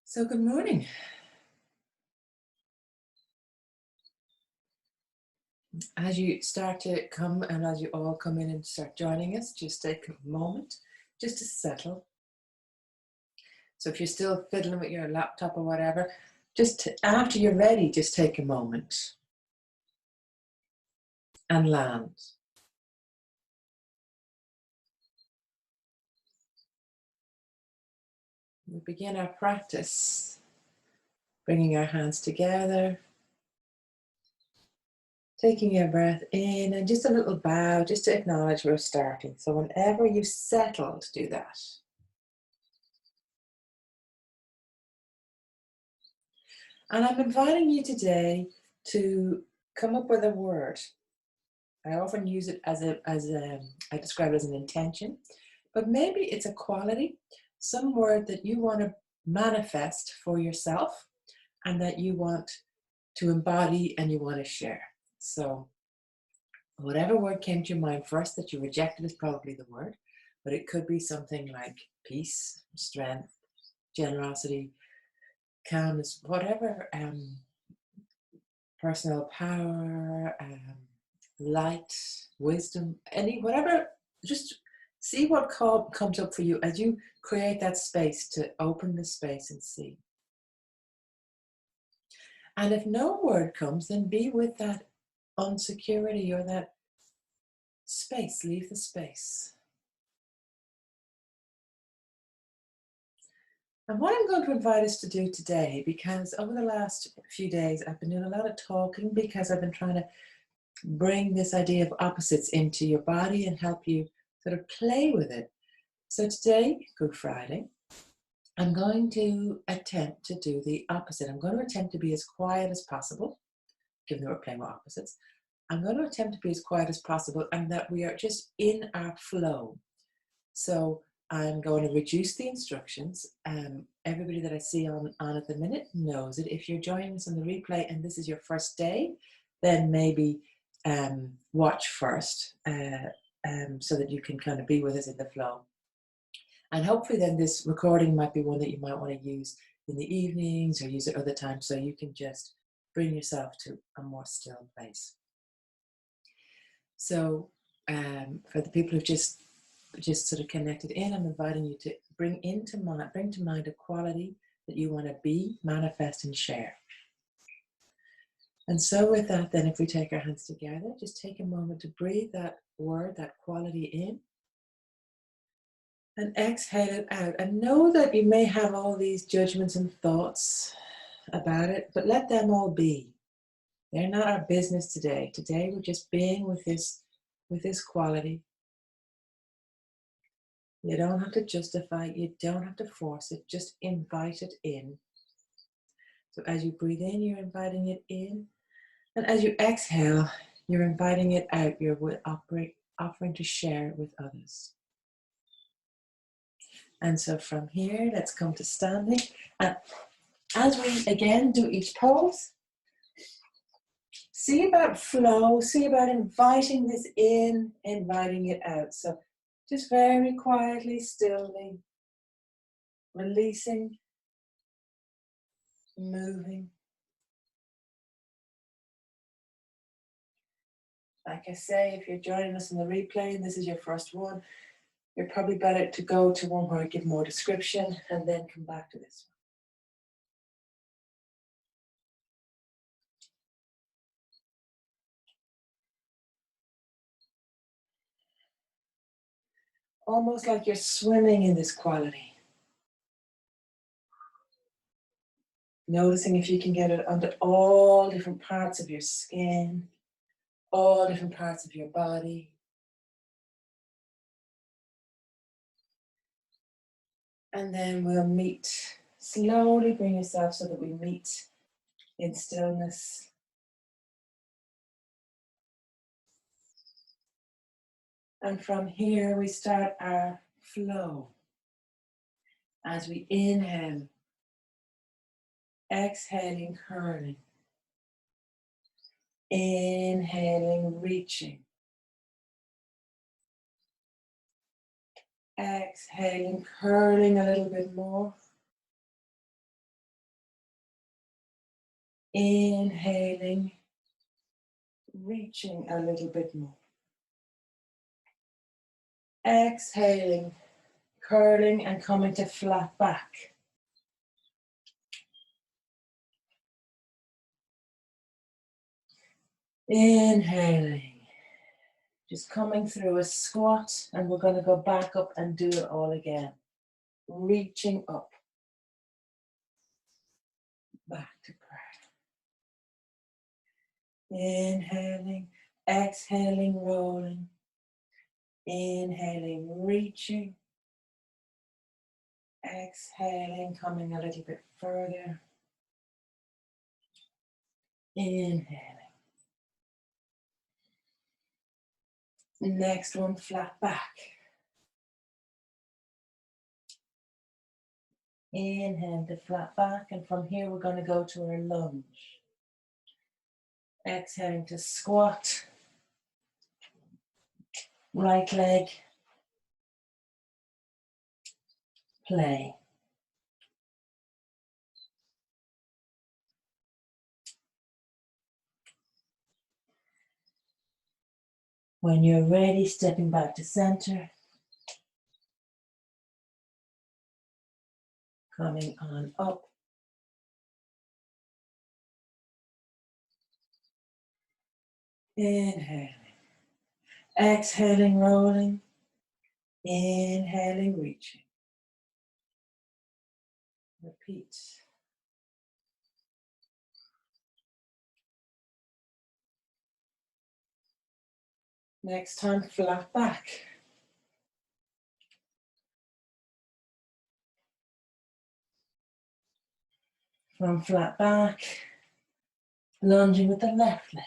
So good morning. As you start to come and as you all come in and start joining us, just take a moment just to settle. So if you're still fiddling with your laptop or whatever, after you're ready, just take a moment and land. We begin our practice, bringing our hands together, taking your breath in and just a little bow, just to acknowledge we're starting. So whenever you've settled, do that. And I'm inviting you today to come up with a word. I often use it I describe it as an intention, but maybe it's a quality, some word that you want to manifest for yourself and that you want to embody and you want to share. So whatever word came to your mind first that you rejected is probably the word, but it could be something like peace, strength, generosity, calmness, whatever, personal power, light, wisdom, whatever, just see what comes up for you as you create that space to open the space and see. And if no word comes, then be with that unsecurity or that space, leave the space. And what I'm going to invite us to do today, because over the last few days, I've been doing a lot of talking because I've been trying to bring this idea of opposites into your body and help you sort of play with it. So today, Good Friday, I'm going to attempt to do the opposite. I'm going to attempt to be as quiet as possible, given that we're playing with opposites. I'm going to attempt to be as quiet as possible and that we are just in our flow. So I'm going to reduce the instructions. Everybody that I see on at the minute knows it. If you're joining us on the replay and this is your first day, then maybe watch first so that you can kind of be with us in the flow. And hopefully then this recording might be one that you might want to use in the evenings or use at other times so you can just bring yourself to a more still place. So for the people who've just sort of connected in, I'm inviting you to bring to mind a quality that you want to be, manifest, and share. And so with that, then if we take our hands together, just take a moment to breathe that word, that quality in, and exhale it out. And know that you may have all these judgments and thoughts about it, but let them all be. They're not our business today. Today we're just being with this quality. You don't have to justify it. You don't have to force it. Just invite it in. So as you breathe in, you're inviting it in. And as you exhale, you're inviting it out. You're offering to share it with others. And so from here, let's come to standing. And as we again do each pose, see about flow, see about inviting this in, inviting it out. So just very quietly, stillly, releasing, moving. Like I say, if you're joining us in the replay and this is your first one, you're probably better to go to one where I give more description and then come back to this one. Almost like you're swimming in this quality. Noticing if you can get it under all different parts of your skin, all different parts of your body. And then we'll meet. Slowly bring yourself so that we meet in stillness. And from here we start our flow. As we inhale, exhaling, curling. Inhaling, reaching. Exhaling, curling a little bit more. Inhaling, reaching a little bit more. Exhaling, curling and coming to flat back. Inhaling, just coming through a squat, and we're going to go back up and do it all again. Reaching up, back to prayer. Inhaling, exhaling, rolling. Inhaling, reaching. Exhaling, coming a little bit further. Inhaling. Next one, flat back. Inhale to flat back, and from here we're going to go to our lunge. Exhaling to squat. Right leg. Play. When you're ready, stepping back to center. Coming on up. Inhaling. Exhaling, rolling. Inhaling, reaching. Repeat. Next time, flat back. From flat back, lunging with the left leg.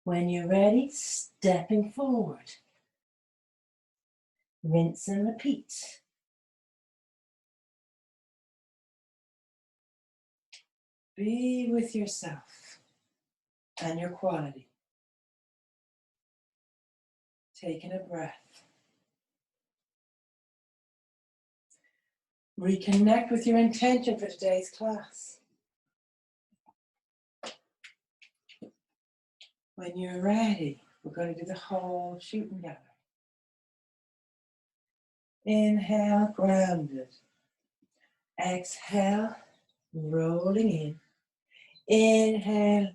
When you're ready, stepping forward. Rinse and repeat. Be with yourself and your quality. Taking a breath. Reconnect with your intention for today's class. When you're ready, we're going to do the whole shooting gallery. Inhale, grounded. Exhale, rolling in. Inhale,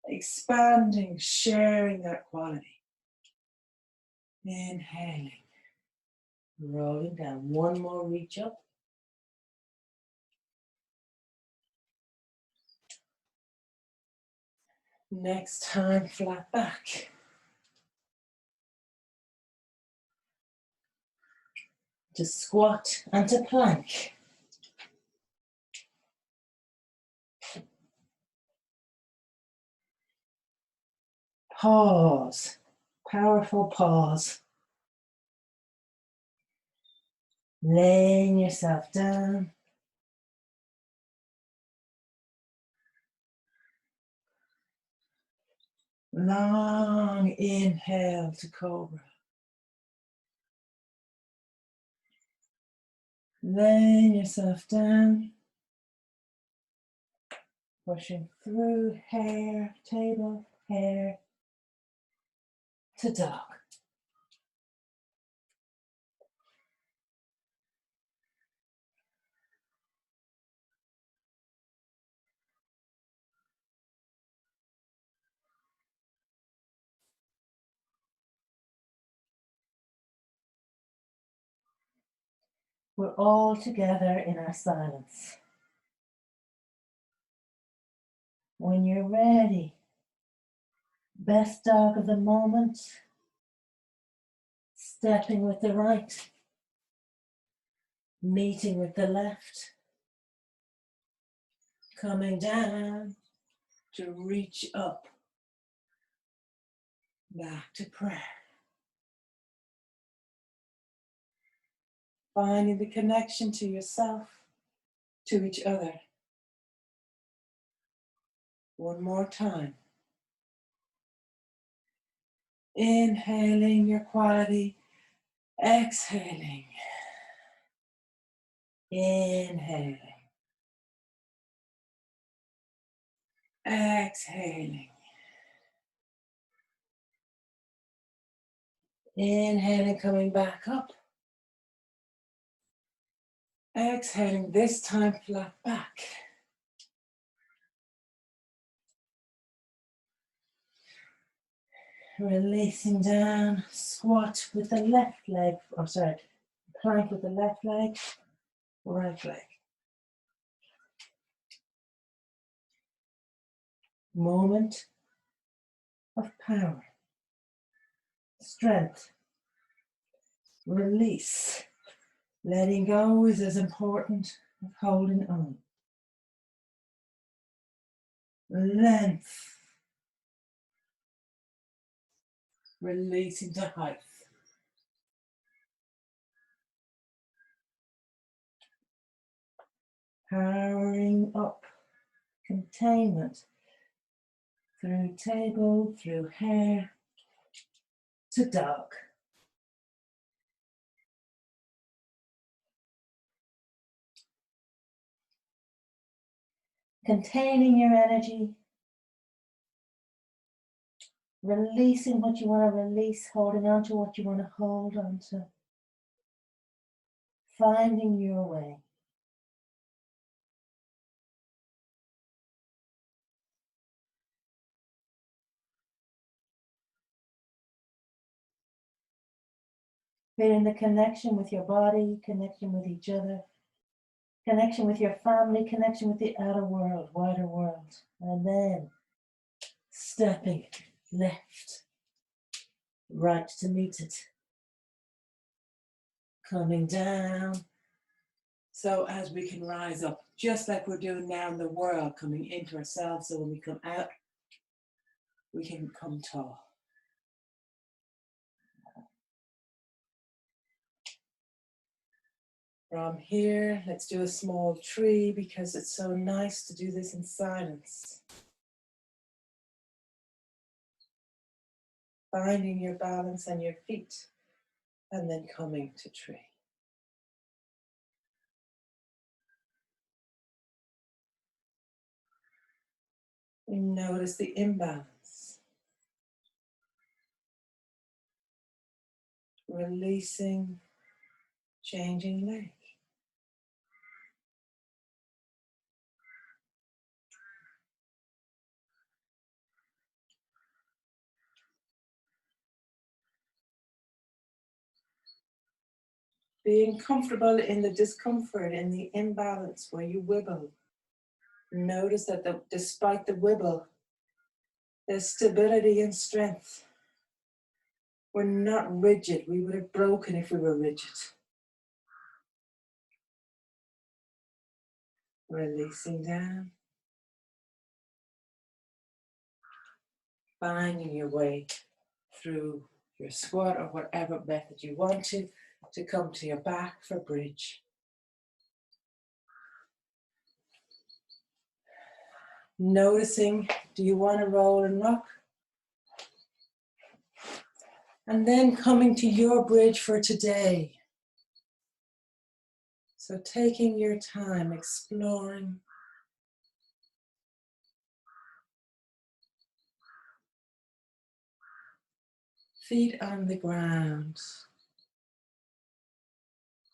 expanding, sharing that quality. Inhaling, rolling down. One more reach up. Next time, flat back. To squat and to plank. Pause, powerful pause. Laying yourself down. Long inhale to cobra. Laying yourself down. Pushing through hair, table, hair to dog. We're all together in our silence. When you're ready, best dog of the moment, stepping with the right, meeting with the left, coming down to reach up, back to prayer. Finding the connection to yourself, to each other. One more time. Inhaling your quality, exhaling, inhaling, exhaling, inhaling, coming back up, exhaling, this time flat back. Releasing down, squat with the left leg, plank with the left leg, right leg. Moment of power, strength, release. Letting go is as important as holding on. Length, releasing to height. Powering up, containment, through table, through hair, to dog. Containing your energy, releasing what you want to release, holding on to what you want to hold on to. Finding your way. Feeling the connection with your body, connection with each other, connection with your family, connection with the outer world, wider world. And then stepping left, right to meet it. Coming down. So as we can rise up, just like we're doing now in the world, coming into ourselves. So when we come out, we can come tall. From here, let's do a small tree because it's so nice to do this in silence. Finding your balance on your feet and then coming to tree. Notice the imbalance. Releasing, changing leg. Being comfortable in the discomfort, in the imbalance where you wibble. Notice that despite the wibble, there's stability and strength. We're not rigid. We would have broken if we were rigid. Releasing down. Finding your way through your squat or whatever method you want to come to your back for bridge. Noticing, do you want to roll and rock? And then coming to your bridge for today. So taking your time, exploring. Feet on the ground.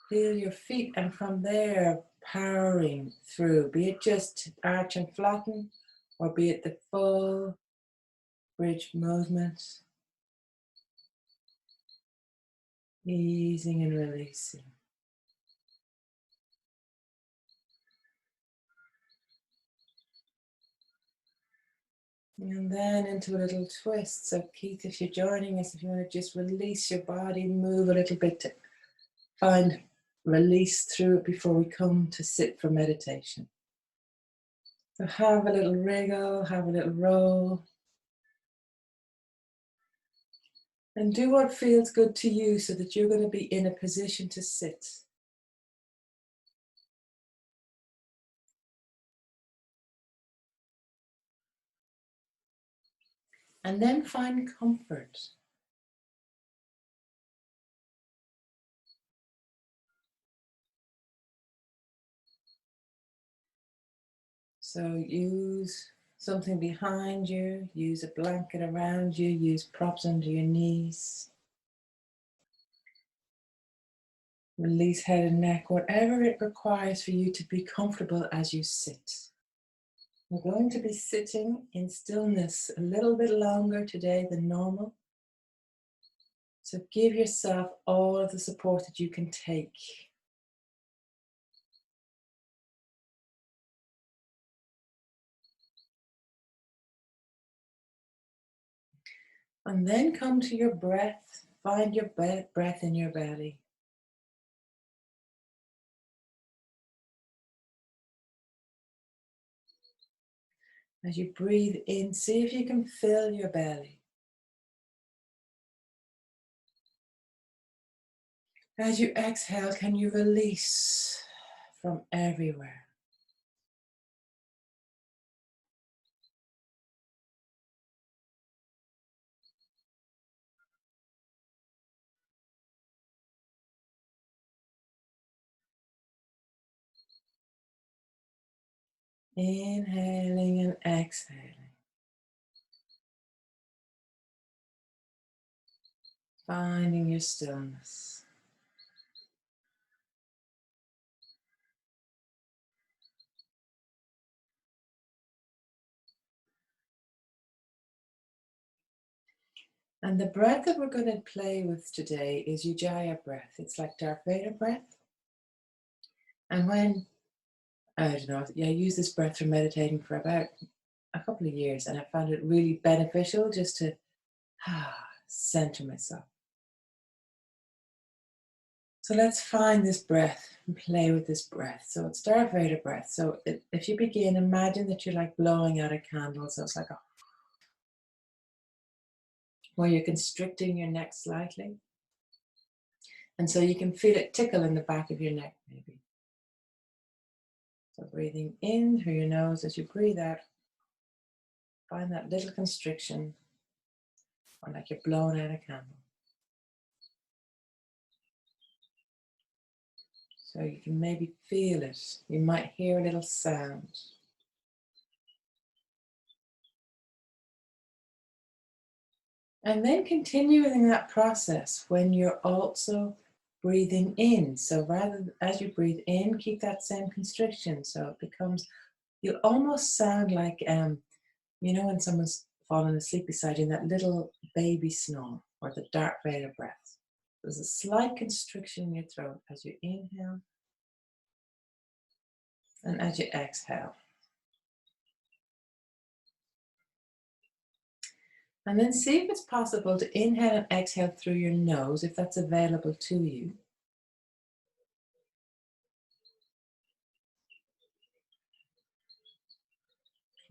Feel your feet, and from there, powering through, be it just arch and flatten, or be it the full bridge movement. Easing and releasing. And then into a little twist. So Keith, if you're joining us, if you want to just release your body, move a little bit to find release through it before we come to sit for meditation. So have a little wriggle, have a little roll. And do what feels good to you so that you're going to be in a position to sit. And then find comfort. So use something behind you, use a blanket around you, use props under your knees. Release head and neck, whatever it requires for you to be comfortable as you sit. We're going to be sitting in stillness a little bit longer today than normal. So give yourself all of the support that you can take. And then come to your breath. Find your breath in your belly. As you breathe in, see if you can fill your belly. As you exhale, can you release from everywhere? Inhaling and exhaling. Finding your stillness. And the breath that we're going to play with today is Ujjayi breath. It's like Darth Vader breath. And when, I don't know, I use this breath for meditating for about a couple of years, and I found it really beneficial just to center myself. So let's find this breath and play with this breath. So it's Darth Vader breath. So if you begin, imagine that you're like blowing out a candle. So it's like where you're constricting your neck slightly. And so you can feel it tickle in the back of your neck, maybe. So breathing in through your nose as you breathe out, find that little constriction, or like you're blowing out a candle. So you can maybe feel it. You might hear a little sound. And then continuing that process when you're also breathing in. So as you breathe in, keep that same constriction. So it becomes, you almost sound like, when someone's fallen asleep beside you, in that little baby snore or the Darth Vader breath. There's a slight constriction in your throat as you inhale and as you exhale. And then see if it's possible to inhale and exhale through your nose, if that's available to you.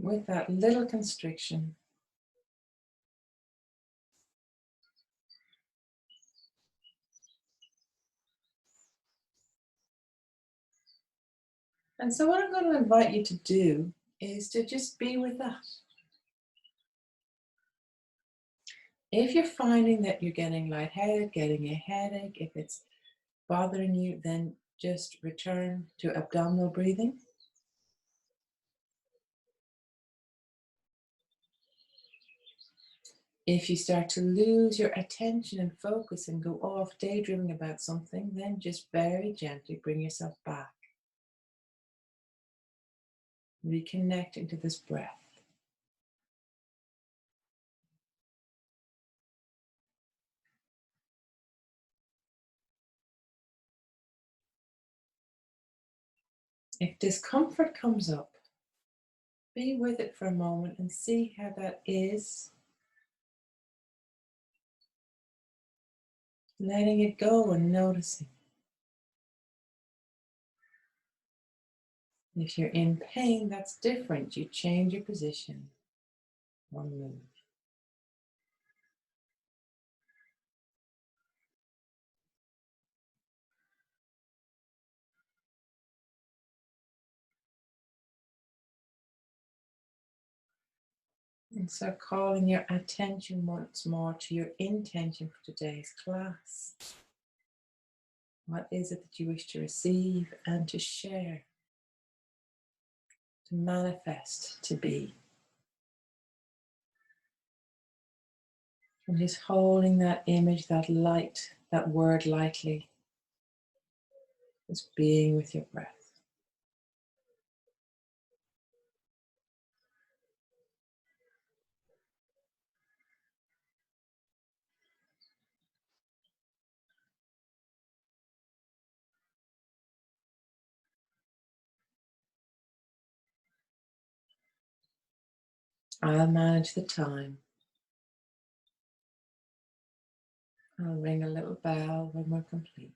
With that little constriction. And so what I'm going to invite you to do is to just be with that. If you're finding that you're getting lightheaded, getting a headache, if it's bothering you, then just return to abdominal breathing. If you start to lose your attention and focus and go off daydreaming about something, then just very gently bring yourself back. Reconnecting to this breath. If discomfort comes up, be with it for a moment and see how that is. Letting it go and noticing. If you're in pain, that's different. You change your position or move. And so calling your attention once more to your intention for today's class. What is it that you wish to receive and to share? to manifest, to be. And just holding that image, that light, that word lightly, just being with your breath. I'll manage the time. I'll ring a little bell when we're complete.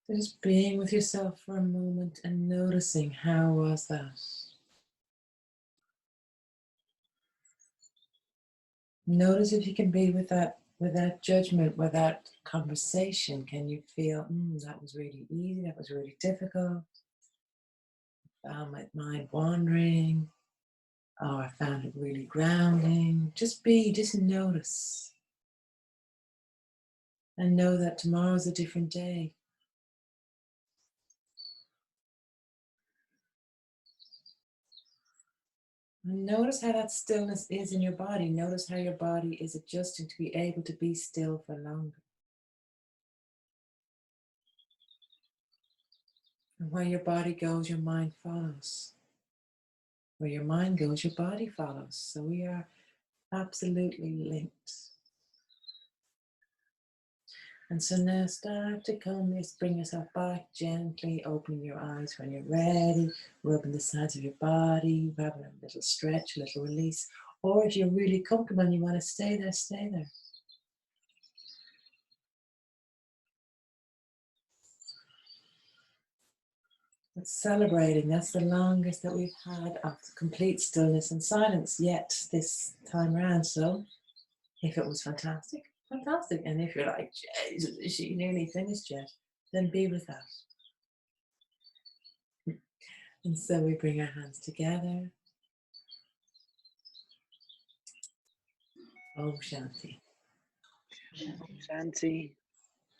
So just being with yourself for a moment and noticing how was that. Notice if you can be with that without judgment, without conversation. Can you feel, that was really easy, that was really difficult? Found my mind wandering. Oh, I found it really grounding. Just notice. And know that tomorrow's a different day. And notice how that stillness is in your body. Notice how your body is adjusting to be able to be still for longer. And where your body goes, your mind follows. Where your mind goes, your body follows. So we are absolutely linked. And so now start to come, just bring yourself back gently, opening your eyes when you're ready, rubbing the sides of your body, having a little stretch, a little release. Or if you're really comfortable and you want to stay there, stay there. But celebrating, that's the longest that we've had of complete stillness and silence yet this time around. So if it was fantastic, fantastic. And if you're like, Jesus, is she nearly finished yet? Then be with that. And so we bring our hands together. Om Shanti. Shanti.